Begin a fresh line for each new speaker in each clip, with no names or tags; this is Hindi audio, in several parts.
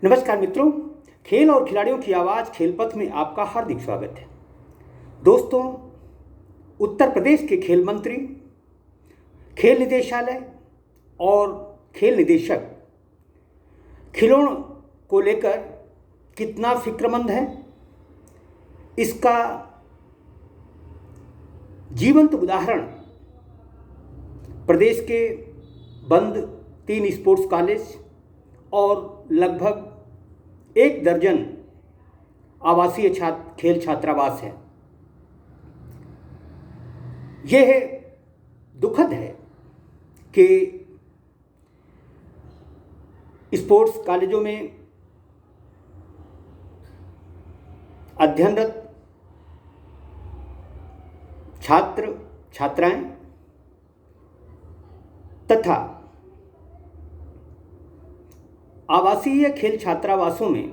नमस्कार मित्रों, खेल और खिलाड़ियों की आवाज़ खेलपथ में आपका हार्दिक स्वागत है। दोस्तों, उत्तर प्रदेश के खेल मंत्री, खेल निदेशालय और खेल निदेशक खिलौनों को लेकर कितना फिक्रमंद है, इसका जीवंत उदाहरण प्रदेश के बंद 3 स्पोर्ट्स कॉलेज और लगभग 1 दर्जन आवासीय खेल छात्रावास है। यह दुखद है कि स्पोर्ट्स कॉलेजों में अध्ययनरत छात्र छात्राएं तथा आवासीय खेल छात्रावासों में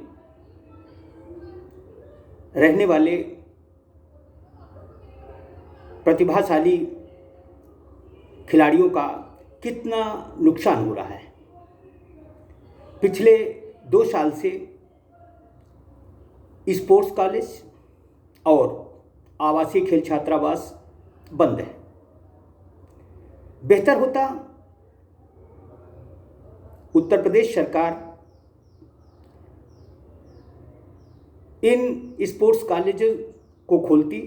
रहने वाले प्रतिभाशाली खिलाड़ियों का कितना नुकसान हो रहा है। पिछले 2 साल से स्पोर्ट्स कॉलेज और आवासीय खेल छात्रावास बंद है। बेहतर होता उत्तर प्रदेश सरकार इन स्पोर्ट्स कॉलेज को खोलती,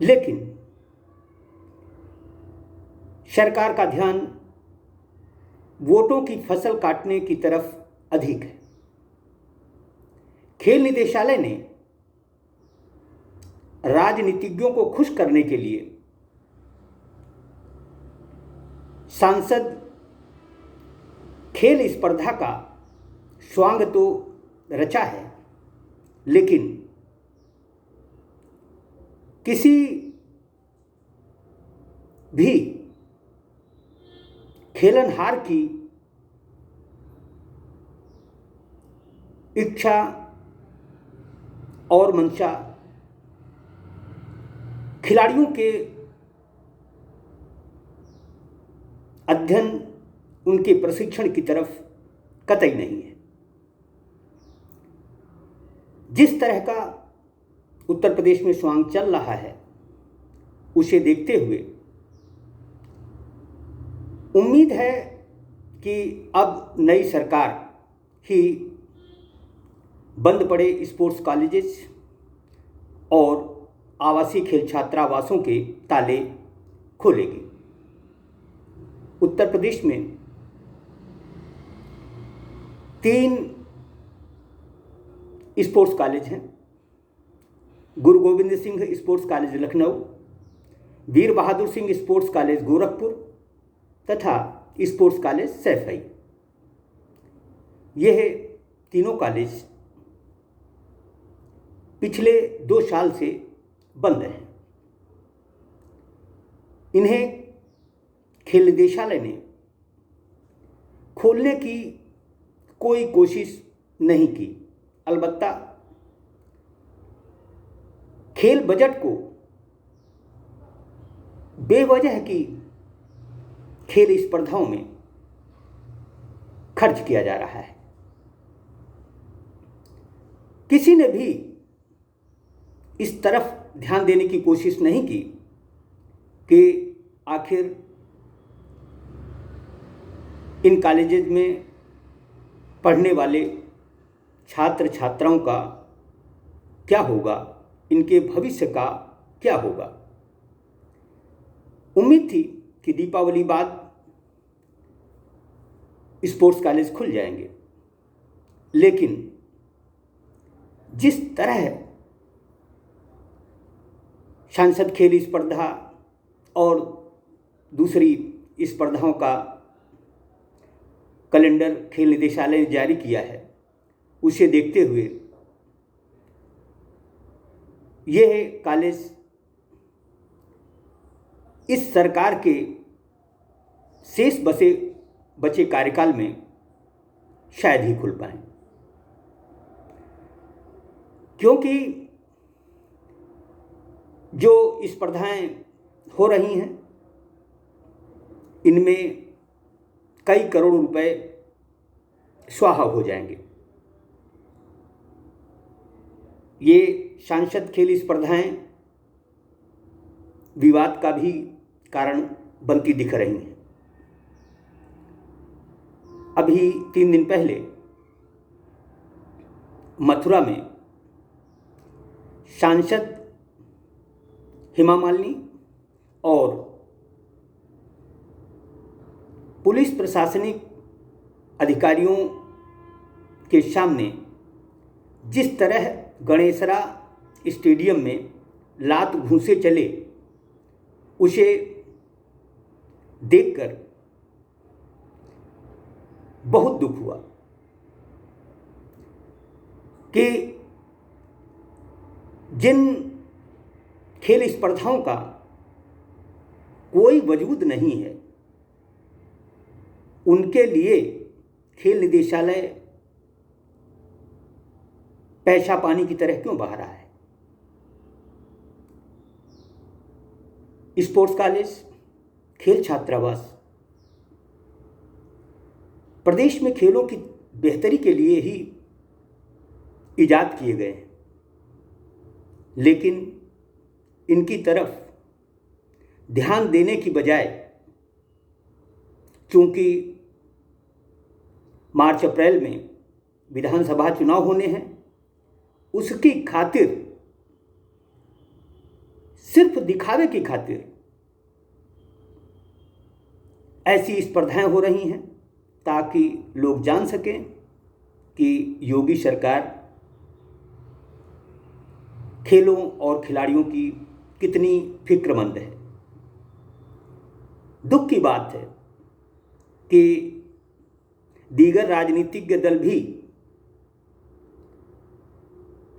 लेकिन सरकार का ध्यान वोटों की फसल काटने की तरफ अधिक है। खेल निदेशालय ने राजनीतिज्ञों को खुश करने के लिए सांसद खेल स्पर्धा का स्वांग तो रचा है, लेकिन किसी भी खेलनहार की इच्छा और मंशा खिलाड़ियों के अध्ययन, उनके प्रशिक्षण की तरफ कतई नहीं है। जिस तरह का उत्तर प्रदेश में स्वांग चल रहा है, उसे देखते हुए उम्मीद है कि अब नई सरकार ही बंद पड़े स्पोर्ट्स कॉलेजेस और आवासीय खेल छात्रावासों के ताले खोलेगी। उत्तर प्रदेश में 3 स्पोर्ट्स कॉलेज हैं। गुरु गोविंद सिंह स्पोर्ट्स कॉलेज लखनऊ, वीर बहादुर सिंह स्पोर्ट्स कॉलेज गोरखपुर तथा स्पोर्ट्स कॉलेज सैफई। यह तीनों कॉलेज पिछले 2 साल से बंद हैं। इन्हें खेल निदेशालय ने खोलने की कोई कोशिश नहीं की। अलबत्ता खेल बजट को बेवजह की खेल स्पर्धाओं में खर्च किया जा रहा है। किसी ने भी इस तरफ ध्यान देने की कोशिश नहीं की कि आखिर इन कॉलेजेस में पढ़ने वाले छात्र छात्राओं का क्या होगा, इनके भविष्य का क्या होगा। उम्मीद थी कि दीपावली बाद स्पोर्ट्स कॉलेज खुल जाएंगे, लेकिन जिस तरह सांसद खेल स्पर्धा और दूसरी स्पर्धाओं का कैलेंडर खेल निदेशालय ने जारी किया है, उसे देखते हुए यह कॉलेज इस सरकार के शेष बचे कार्यकाल में शायद ही खुल पाए, क्योंकि जो स्पर्धाएं हो रही हैं इनमें कई करोड़ रुपए स्वाहा हो जाएंगे। ये सांसद खेल स्पर्धाएं विवाद का भी कारण बनती दिख रही हैं। अभी 3 दिन पहले मथुरा में सांसद हेमा मालिनी और पुलिस प्रशासनिक अधिकारियों के सामने जिस तरह गणेशरा स्टेडियम में लात घूंसे चले, उसे देखकर बहुत दुख हुआ कि जिन खेल स्पर्धाओं का कोई वजूद नहीं है, उनके लिए खेल निदेशालय पैसा पानी की तरह क्यों बहा रहा है। स्पोर्ट्स कॉलेज, खेल छात्रावास प्रदेश में खेलों की बेहतरी के लिए ही इजाद किए गए हैं, लेकिन इनकी तरफ ध्यान देने की बजाय, चूंकि मार्च अप्रैल में विधानसभा चुनाव होने हैं, उसकी खातिर, सिर्फ दिखावे की खातिर ऐसी स्पर्धाएं हो रही हैं ताकि लोग जान सकें कि योगी सरकार खेलों और खिलाड़ियों की कितनी फिक्रमंद है। दुख की बात है कि दीगर राजनीतिज्ञ दल भी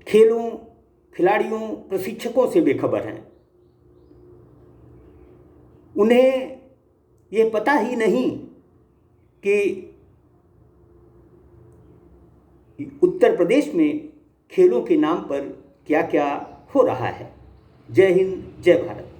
खेलों, खिलाड़ियों, प्रशिक्षकों से बेखबर हैं। उन्हें ये पता ही नहीं कि उत्तर प्रदेश में खेलों के नाम पर क्या क्या हो रहा है। जय हिंद, जय भारत।